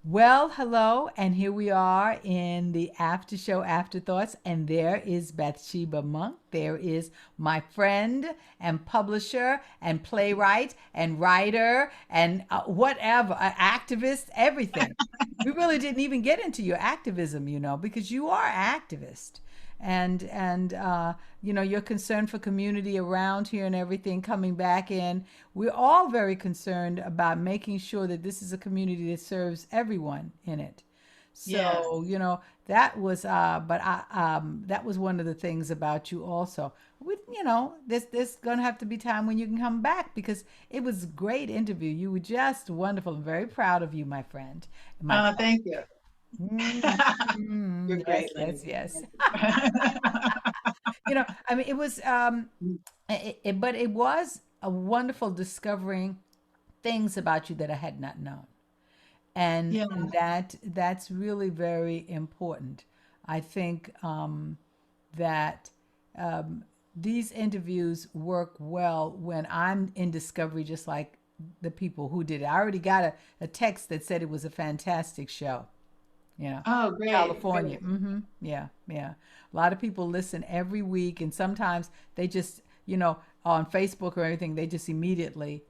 Well, hello, and here we are in the after show afterthoughts, and there is Bathsheba Monk. There is my friend and publisher and playwright and writer and whatever, activist, everything. We really didn't even get into your activism, because you are activist, and your concern for community around here and everything coming back in. We're all very concerned about making sure that this is a community that serves everyone in it. Yes. So, that was one of the things about you also. There's gonna have to be time when you can come back because it was a great interview. You were just wonderful. I'm very proud of you, my friend. My Thank you. You're yes, great, Lynnie. yes, yes. Thank you. I mean, it was, but it was a wonderful discovering things about you that I had not known, Yeah. and that's really very important. I think that these interviews work well when I'm in discovery, just like the people who did it. I already got a text that said it was a fantastic show. Yeah. Oh, great, California. great. Yeah, yeah. A lot of people listen every week, and sometimes they just, on Facebook or anything, they just immediately,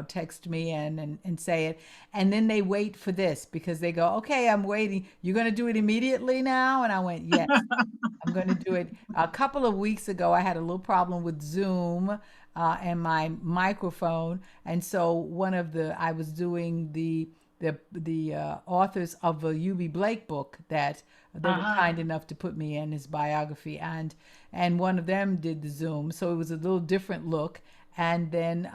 text me and say it. And then they wait for this because they go, okay, I'm waiting. You're going to do it immediately now? And I went, yes, I'm going to do it. A couple of weeks ago, I had a little problem with Zoom and my microphone, and so I was doing the authors of the UB Blake book that they were Uh-huh. kind enough to put me in his biography, and one of them did the Zoom, so it was a little different look. And then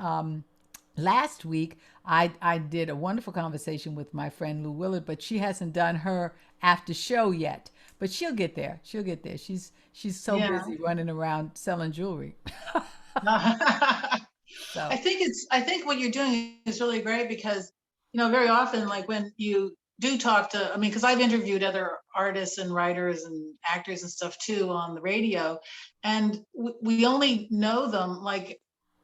last week I did a wonderful conversation with my friend Lou Willard, but she hasn't done her after show yet. But she'll get there. She'll get there. She's so Yeah. busy running around selling jewelry. So I think what you're doing is really great because, very often, like when you do talk to, I mean, because I've interviewed other artists and writers and actors and stuff too on the radio, and we only know them like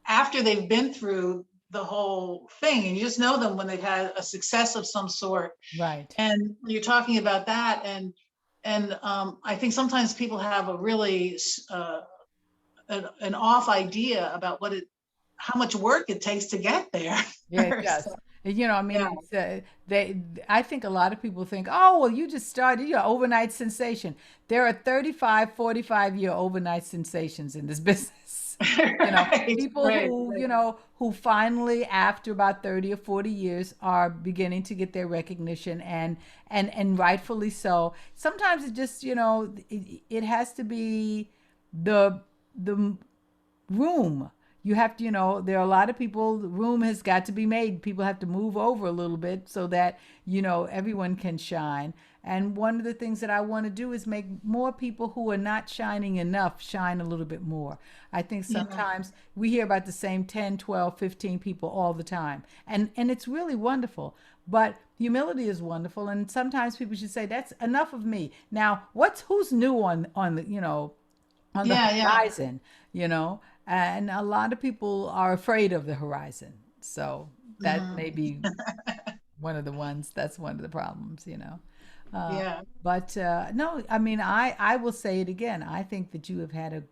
after they've been through the whole thing, and you just know them when they've had a success of some sort. right. And you're talking about that, and I think sometimes people have a really an off idea about how much work it takes to get there. Yeah, it So, does. I mean, yeah. I think a lot of people think, oh, well, you just started, you're an overnight sensation. There are 35, 45-year overnight sensations in this business. Right, People right, who, right. who finally, after about 30 or 40 years, are beginning to get their recognition and rightfully so. Sometimes it just, it has to be the room. You have to, there are a lot of people, the room has got to be made. People have to move over a little bit so that, everyone can shine. And one of the things that I want to do is make more people who are not shining enough shine a little bit more. I think Yeah, sometimes we hear about the same 10, 12, 15 people all the time. And it's really wonderful. But humility is wonderful, and sometimes people should say that's enough of me. Now, who's new on the, on the yeah, yeah. horizon, and a lot of people are afraid of the horizon. So that Mhm. may be that's one of the problems. Uh, Yeah. but no, I mean, I will say it again. I think that you have had a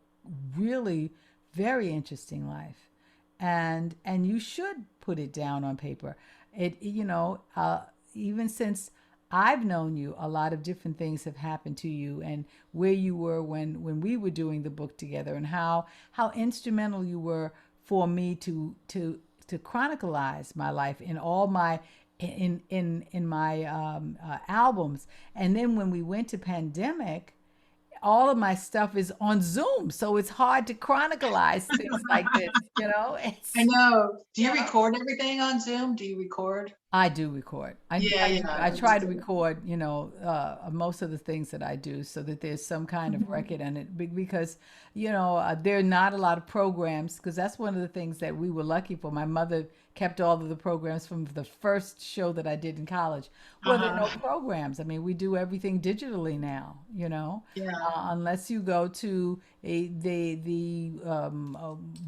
really very interesting life, and you should put it down on paper. Even since I've known you, a lot of different things have happened to you, and where you were when we were doing the book together, and how instrumental you were for me to chronicleize my life in all my in my albums. And then when we went to pandemic, all of my stuff is on Zoom, so it's hard to chronicleize things like this. I It's know. Do you yeah. record everything on Zoom? Do you record? I do record. Yeah, I do. yeah, I me try to too. record, most of the things that I do so that there's some kind of Mhm. record in it because, there are not a lot of programs because that's one of the things that we were lucky for. My mother kept all of the programs from the first show that I did in college. Well, there are no Uh-huh. programs. I mean, we do everything digitally now, Yeah, unless you go to the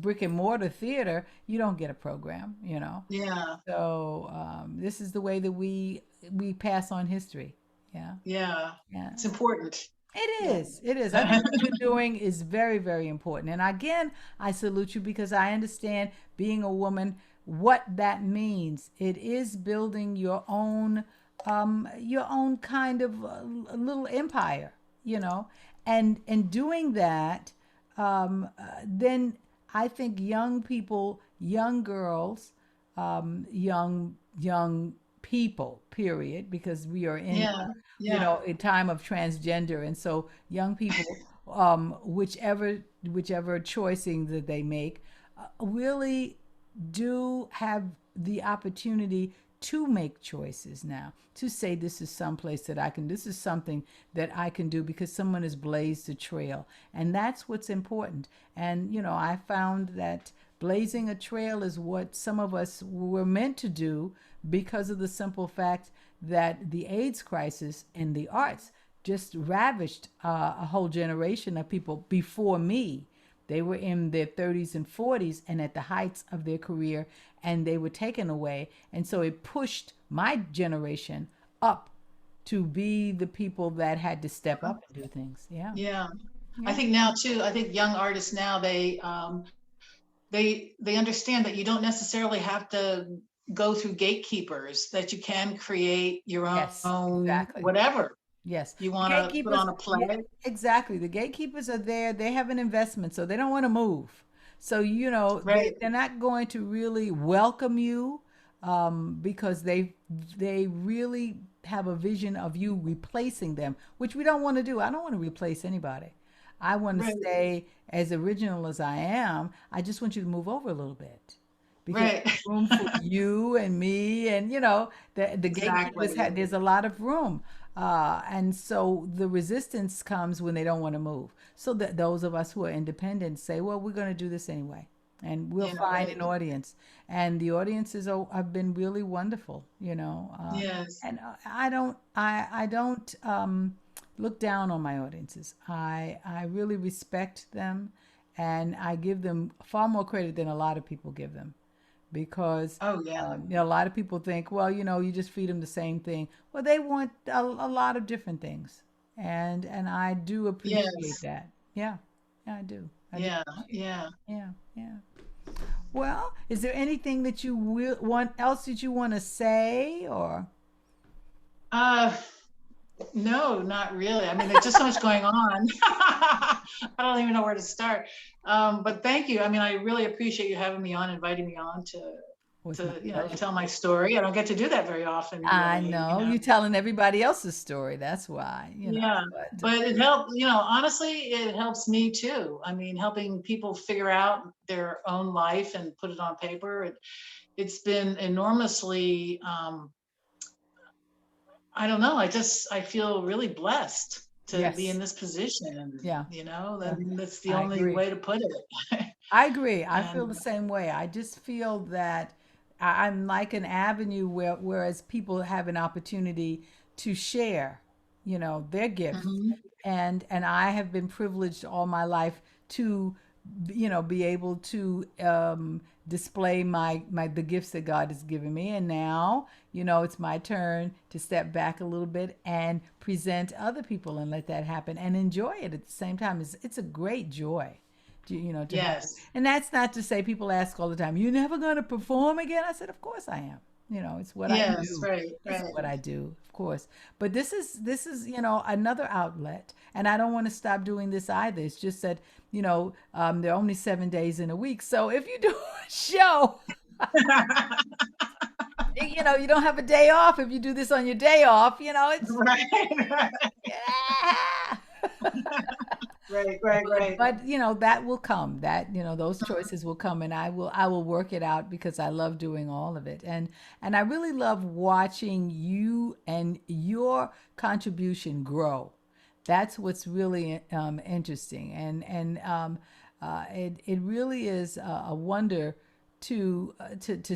brick and mortar theater, you don't get a program. yeah. So This is the way that we pass on history. Yeah. Yeah. Yeah. It's important. It Yeah. is. It is. I think what you're doing is very, very important. And again, I salute you because I understand being a woman, what that means. It is building your own kind of little empire, you know, and doing that. Then I think young people, young girls, young people, period, because we are in Yeah. Yeah. a time of transgender, and so young people, whichever choicing that they make, really do have the opportunity to make choices now, to say this is someplace that I can, this is something that I can do because someone has blazed a trail, and that's what's important. And I found that blazing a trail is what some of us were meant to do because of the simple fact that the AIDS crisis in the arts just ravished a whole generation of people before me. They were in their 30s and 40s and at the heights of their career, and they were taken away. And so it pushed my generation up to be the people that had to step up and do things. Yeah. Yeah. I Yeah. think now too, I think young artists now, they understand that you don't necessarily have to go through gatekeepers, that you can create your Yes, own exactly. whatever Yes. you The want to put gatekeepers, on a yeah, play. exactly. The gatekeepers are there. They have an investment, so they don't want to move. So, Right. they're not going to really welcome you, because they really have a vision of you replacing them, which we don't want to do. I don't want to replace anybody. I want to Right. stay as original as I am. I just want you to move over a little bit because Right. there's room for you and me, and the gatekeepers Exactly. there's a lot of room, and so the resistance comes when they don't want to move. So that those of us who are independent say, well, we're going to do this anyway, and we'll Yeah. find Right. an audience, and the audiences have been really wonderful, Yes. and I don't look down on my audiences. I really respect them, and I give them far more credit than a lot of people give them, because Oh, yeah. a lot of people think, well, you just feed them the same thing. Well, they want a lot of different things, and I do appreciate Yes. that. Yeah, yeah, I do. I do Yeah. appreciate Yeah. that. Yeah, yeah. Well, is there anything that you will want else that you want to say, or? Uh, no, not really. I mean, there's just so much going on. I don't even know where to start. But thank you. I mean, I really appreciate you having me on, inviting me on Was my pleasure. tell my story. I don't get to do that very often, I really. know you telling everybody else's story. That's why, Yeah, but but it helped, honestly, it helps me too. I mean, helping people figure out their own life and put it on paper. It's been enormously, I don't know, I feel really blessed to be in yes, this position. And, yeah, yeah. that's the I only agree. way to put it. I agree. I feel And the same way. I just feel that I'm like an avenue whereas people have an opportunity to share, their gifts, mhm, and I have been privileged all my life to, be able to display my the gifts that God has given me, and now, it's my turn to step back a little bit and present other people and let that happen and enjoy it at the same time. It's a great joy to have it. yes, And that's not to say, people ask all the time, "You never going to perform again?" I said, "Of course I am. It's what I yes, do. right, This is right. what I do, of course. But this is another outlet, and I don't want to stop doing this either. It's just that there are only 7 days in a week, so if you do a show, you don't have a day off. If you do this on your day off, it's Right, yeah. right, right, but right. but that will come, that those choices will come, and I will work it out because I love doing all of it, and I really love watching you and your contribution grow. That's what's really interesting, and it really is a wonder to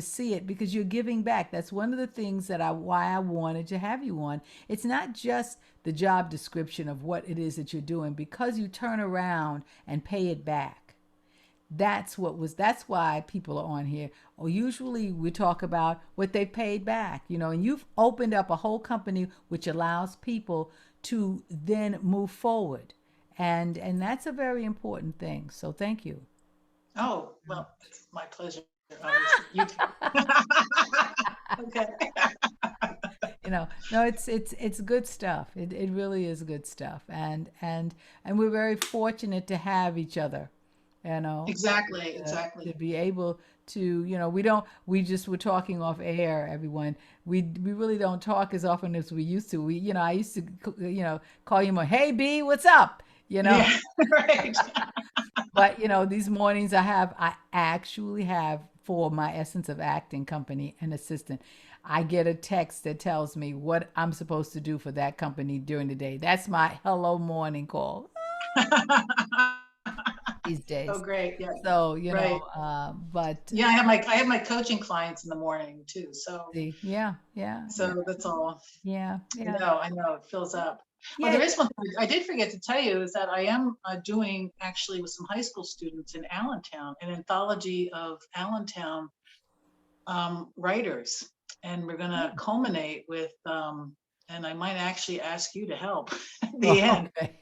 see it, because you're giving back. That's one of the things why I wanted to have you on. It's not just the job description of what it is that you're doing, because you turn around and pay it back. That's why people are on here. Or usually we talk about what they paid back, and you've opened up a whole company which allows people to then move forward. And that's a very important thing. So thank you. Oh, well, it's my pleasure, obviously. You too. Okay. No, it's good stuff. It really is good stuff. And we're very fortunate to have each other, Exactly, to exactly. be able to, we just were talking off air, everyone. We really don't talk as often as we used to. I used to, call you more, hey B, what's up? Yeah, right. But these mornings I actually have, for my Essence of Acting company, an assistant. I get a text that tells me what I'm supposed to do for that company during the day. That's my hello morning call these Oh, days. great. Yeah, So, right. but Yeah, I have my coaching clients in the morning too. So see, yeah, yeah, yeah, so that's all. yeah, I yeah, know, I know, it fills up. Oh, yeah. there is one thing I did forget to tell you is that I am doing actually with some high school students in Allentown, an anthology of Allentown writers. And we're going to culminate with, and I might actually ask you to help at the Oh, end, okay.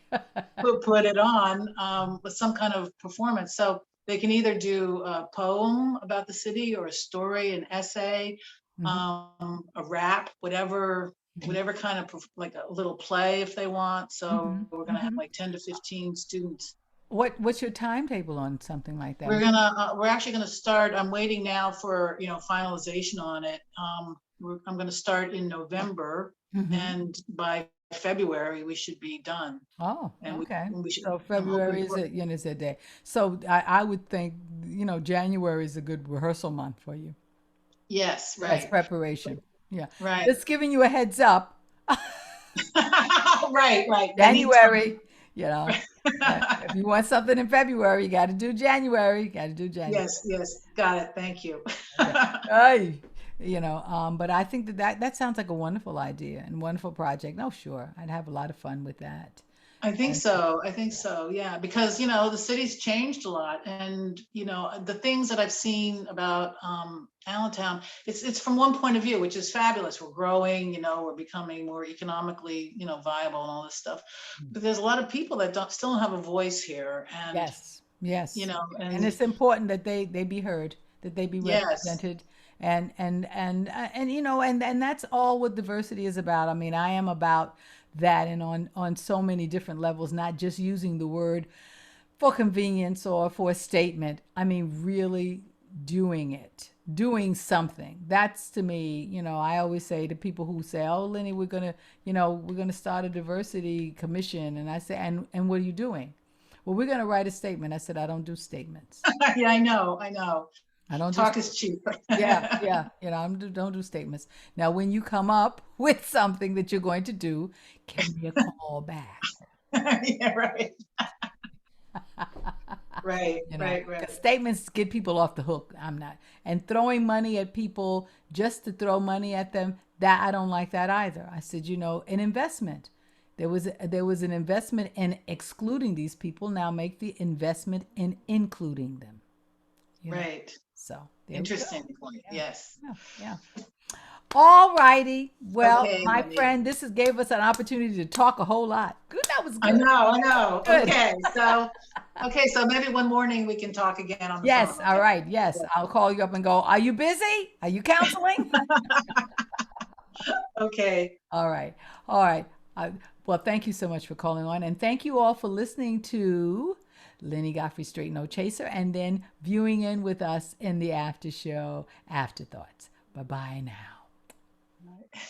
put it on with some kind of performance. So they can either do a poem about the city or a story, an essay, Mhm, a rap, mhm, whatever kind of like a little play if they want. So mhm, we're going to have mhm. like 10 to 15 students. What's your timetable on something like that? We're actually gonna start. I'm waiting now for finalization on it. I'm gonna start in November, Hmm. and by February we should be done. Oh, And okay. we should. So I'm hoping February is for. a, is a day. So I would think, January is a good rehearsal month for you Yes, as right, preparation. Yeah. right, Just giving you a heads up. right, right. I need time. January, you know. If you want something in February, you got to do January. You got to do January. Yes, yes, got it. Thank you. Okay. Ay, but I think that sounds like a wonderful idea and wonderful project. No, sure. I'd have a lot of fun with that. I think And so. I think so. Yeah, because the city's changed a lot, and the things that I've seen about Allentown, it's from one point of view, which is fabulous. We're growing, we're becoming more economically, viable and all this stuff. But there's a lot of people that don't have a voice here, and yes, yes. And and it's important that they be heard, that they be yes, represented, and and that's all what diversity is about. I mean, I am about that, and on so many different levels, not just using the word for convenience or for a statement. I mean, really doing it, doing something. That's to me, I always say to people who say, "Oh, Lynnie, we're gonna start a diversity commission," and I say, "And what are you doing?" Well, we're gonna write a statement. I said, "I don't do statements. yeah, I know, I know. I don't do." Talk is cheap. Yeah, yeah. Don't do statements. Now, when you come up with something that you're going to do, give me a call back. Yeah, right, right, right, Because right. statements get people off the hook. I'm not. And throwing money at people just to throw money at them, that I don't like that either. I said, an investment. There was an investment in excluding these people. Now make the investment in including them. You know. Right. So there we Interesting go. point. Yeah, Yes. yeah, yeah. All righty. Well, Okay, my honey. friend, this has gave us an opportunity to talk a whole lot. Good. That was I good. know, I know. Good. Okay, so maybe one morning we can talk again on the phone, Yes. All okay? right. Yes. I'll call you up and go, are you busy? Are you counseling? Okay. All right. All right. Uh, well, thank you so much for calling on. And thank you all for listening to Lynnie Godfrey Straight No Chaser and then viewing in with us in the after show, Afterthoughts. Bye bye now.